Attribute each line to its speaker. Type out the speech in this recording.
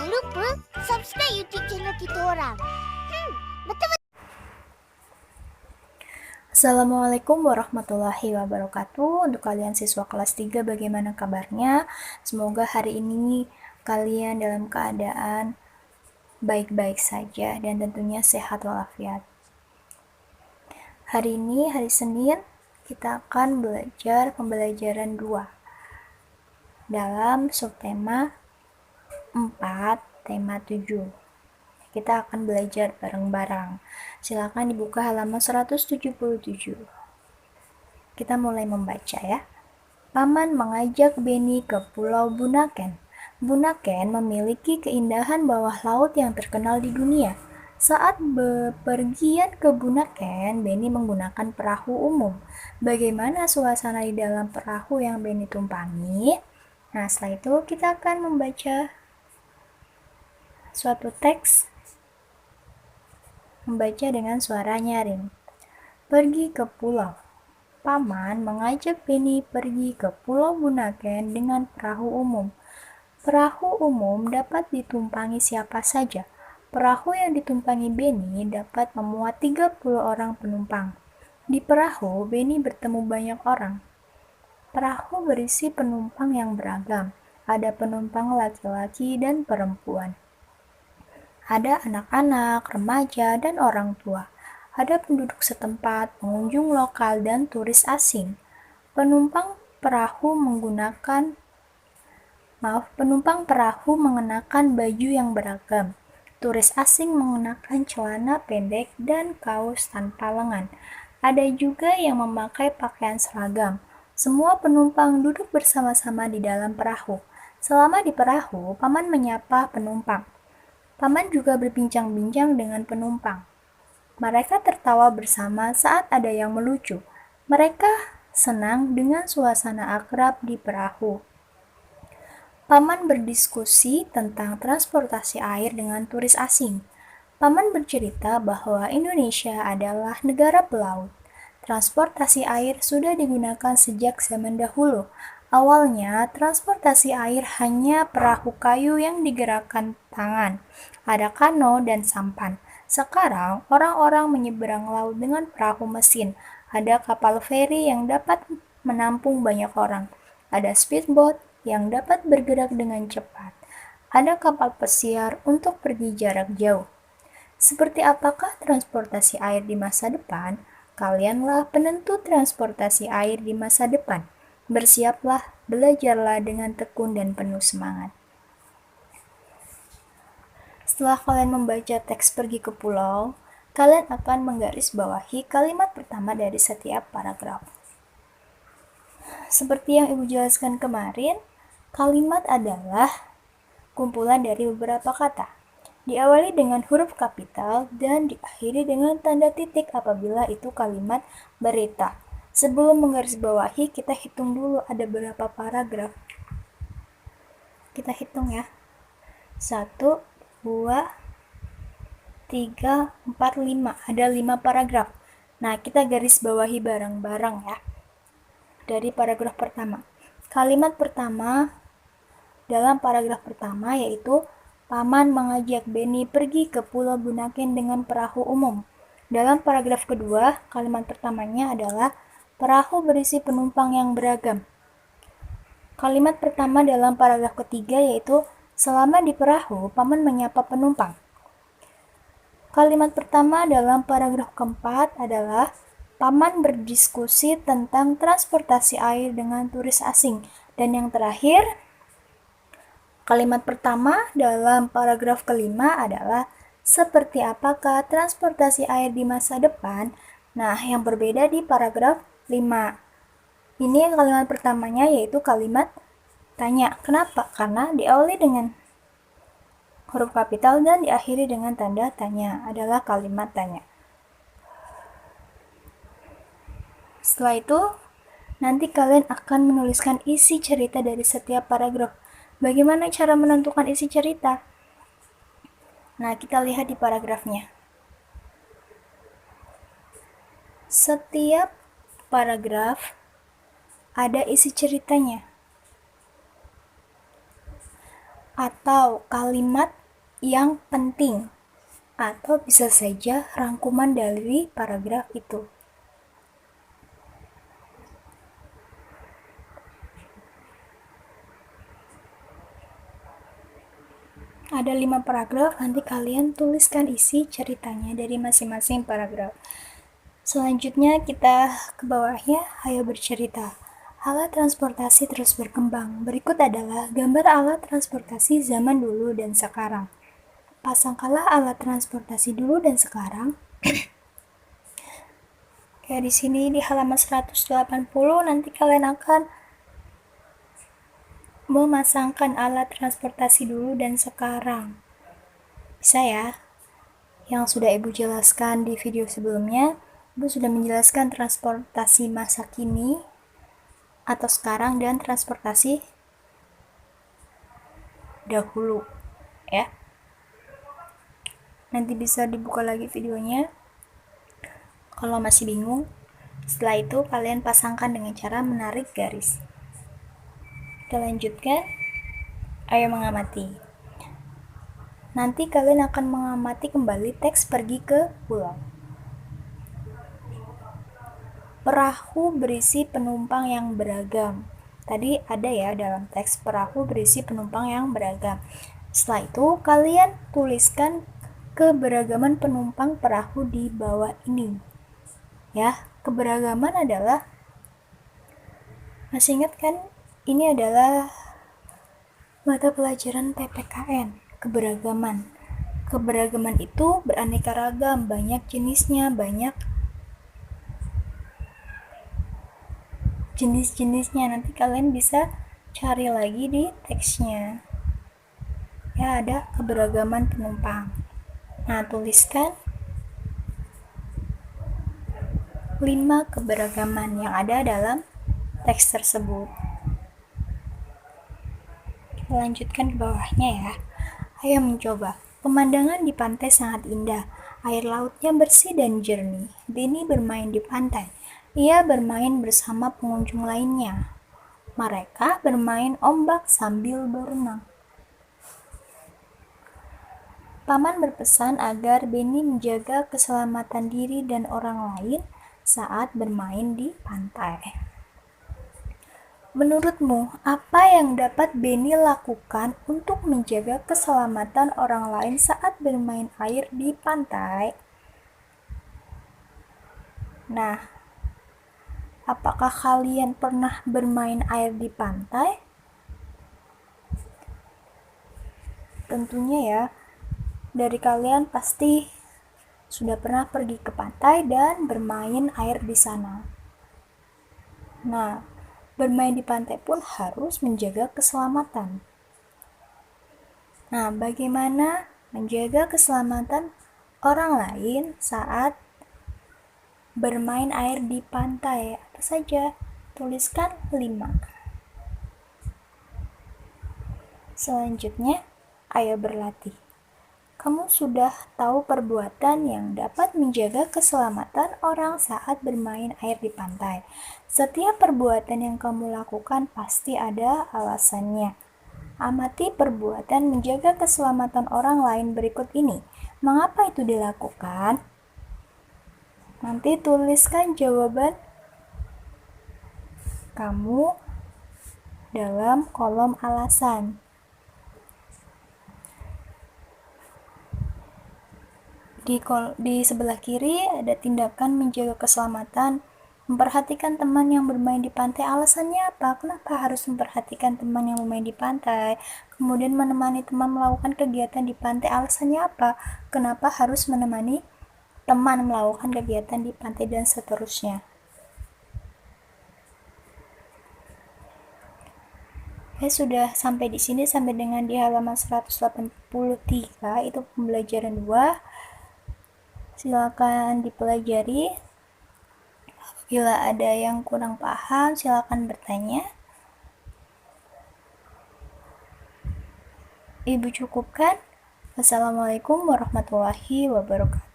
Speaker 1: Jangan lupa subscribe YouTube channel kita orang. Betul.
Speaker 2: Assalamualaikum warahmatullahi wabarakatuh. Untuk kalian siswa kelas 3, bagaimana kabarnya? Semoga hari ini kalian dalam keadaan baik-baik saja dan tentunya sehat walafiat. Hari ini, hari Senin, kita akan belajar pembelajaran 2 dalam subtema 4, tema 7. Kita akan belajar bareng-bareng. Silakan dibuka halaman 177. Kita mulai membaca ya. Paman mengajak Beni ke Pulau Bunaken. Bunaken memiliki keindahan bawah laut yang terkenal di dunia. Saat bepergian ke Bunaken, Beni menggunakan perahu umum. Bagaimana suasana di dalam perahu yang Beni tumpangi? Nah, setelah itu kita akan membaca suatu teks, membaca dengan suara nyaring. Pergi ke pulau. Paman mengajak Beni pergi ke Pulau Bunaken dengan perahu umum. Perahu umum dapat ditumpangi siapa saja. Perahu yang ditumpangi Beni dapat memuat 30 orang penumpang. Di perahu, Beni bertemu banyak orang. Perahu berisi penumpang yang beragam. Ada penumpang laki-laki dan perempuan. Ada anak-anak, remaja, dan orang tua. Ada penduduk setempat, pengunjung lokal, dan turis asing. Penumpang perahu mengenakan baju yang beragam. Turis asing mengenakan celana pendek dan kaos tanpa lengan. Ada juga yang memakai pakaian seragam. Semua penumpang duduk bersama-sama di dalam perahu. Selama di perahu, paman menyapa penumpang. Paman juga berbincang-bincang dengan penumpang. Mereka tertawa bersama saat ada yang melucu. Mereka senang dengan suasana akrab di perahu. Paman berdiskusi tentang transportasi air dengan turis asing. Paman bercerita bahwa Indonesia adalah negara pelaut. Transportasi air sudah digunakan sejak zaman dahulu. Awalnya, transportasi air hanya perahu kayu yang digerakkan tangan. Ada kano dan sampan. Sekarang, orang-orang menyeberang laut dengan perahu mesin. Ada kapal feri yang dapat menampung banyak orang. Ada speedboat yang dapat bergerak dengan cepat. Ada kapal pesiar untuk pergi jarak jauh. Seperti apakah transportasi air di masa depan? Kalianlah penentu transportasi air di masa depan. Bersiaplah, belajarlah dengan tekun dan penuh semangat. Setelah kalian membaca teks pergi ke pulau, kalian akan menggarisbawahi kalimat pertama dari setiap paragraf. Seperti yang Ibu jelaskan kemarin, kalimat adalah kumpulan dari beberapa kata. Diawali dengan huruf kapital dan diakhiri dengan tanda titik apabila itu kalimat berita. Sebelum menggarisbawahi, kita hitung dulu ada berapa paragraf. Kita hitung ya. 1, 2, 3, 4, 5. Ada 5 paragraf. Nah, kita garis bawahi bareng-bareng ya. Dari paragraf pertama. Kalimat pertama dalam paragraf pertama yaitu Paman mengajak Beni pergi ke Pulau Bunaken dengan perahu umum. Dalam paragraf kedua, kalimat pertamanya adalah perahu berisi penumpang yang beragam. Kalimat pertama dalam paragraf ketiga yaitu selama di perahu, Paman menyapa penumpang. Kalimat pertama dalam paragraf keempat adalah Paman berdiskusi tentang transportasi air dengan turis asing. Dan yang terakhir, kalimat pertama dalam paragraf kelima adalah seperti apakah transportasi air di masa depan? Nah, yang berbeda di paragraf 5. Ini kalimat pertamanya yaitu kalimat tanya. Kenapa? Karena diawali dengan huruf kapital dan diakhiri dengan tanda tanya. Adalah kalimat tanya. Setelah itu, nanti kalian akan menuliskan isi cerita dari setiap paragraf. Bagaimana cara menentukan isi cerita? Nah, kita lihat di paragrafnya. Setiap paragraf ada isi ceritanya. atau kalimat yang penting, atau bisa saja rangkuman dari paragraf itu. Ada 5 paragraf, nanti kalian tuliskan isi ceritanya dari masing-masing paragraf. Selanjutnya kita ke bawahnya, ayo bercerita. Alat transportasi terus berkembang. Berikut adalah gambar alat transportasi zaman dulu dan sekarang. Pasangkanlah alat transportasi dulu dan sekarang. Kayak di sini di halaman 180 nanti kalian akan memasangkan alat transportasi dulu dan sekarang. Bisa ya? Yang sudah Ibu jelaskan di video sebelumnya, Ibu sudah menjelaskan transportasi masa kini atau sekarang dan transportasi dahulu, ya. Nanti bisa dibuka lagi videonya kalau masih bingung. Setelah itu kalian pasangkan dengan cara menarik garis. Kita lanjutkan. Ayo mengamati. Nanti kalian akan mengamati kembali teks pergi ke pulau. Perahu berisi penumpang yang beragam. Tadi ada ya dalam teks perahu berisi penumpang yang beragam. Setelah itu kalian tuliskan keberagaman penumpang perahu di bawah ini. Ya, keberagaman adalah, masih ingat kan? Ini adalah mata pelajaran PPKN, keberagaman. Keberagaman itu beraneka ragam, banyak jenisnya, banyak jenis-jenisnya. Nanti kalian bisa cari lagi di teksnya. Ya, ada keberagaman penumpang. Nah, tuliskan 5 keberagaman yang ada dalam teks tersebut. Kita lanjutkan ke bawahnya ya. Ayo mencoba. Pemandangan di pantai sangat indah. Air lautnya bersih dan jernih. Benny bermain di pantai. Ia bermain bersama pengunjung lainnya. Mereka bermain ombak sambil berenang. Paman berpesan agar Benny menjaga keselamatan diri dan orang lain saat bermain di pantai. Menurutmu, apa yang dapat Benny lakukan untuk menjaga keselamatan orang lain saat bermain air di pantai? Nah, apakah kalian pernah bermain air di pantai? Tentunya ya, dari kalian pasti sudah pernah pergi ke pantai dan bermain air di sana. Nah, bermain di pantai pun harus menjaga keselamatan. Nah, bagaimana menjaga keselamatan orang lain saat bermain air di pantai? Apa saja? Tuliskan 5. Selanjutnya, ayo berlatih. Kamu sudah tahu perbuatan yang dapat menjaga keselamatan orang saat bermain air di pantai. Setiap perbuatan yang kamu lakukan pasti ada alasannya. Amati perbuatan menjaga keselamatan orang lain berikut ini. Mengapa itu dilakukan? Nanti tuliskan jawaban kamu dalam kolom alasan. Di sebelah kiri ada tindakan menjaga keselamatan. Memperhatikan teman yang bermain di pantai, alasannya apa? Kenapa harus memperhatikan teman yang bermain di pantai? Kemudian menemani teman melakukan kegiatan di pantai, alasannya apa? Kenapa harus menemani teman melakukan kegiatan di pantai dan seterusnya? Sudah sampai di sini, sampai dengan di halaman 183, itu pembelajaran 2. Silakan dipelajari. Apabila ada yang kurang paham, silakan bertanya. Ibu cukupkan. Wassalamualaikum warahmatullahi wabarakatuh.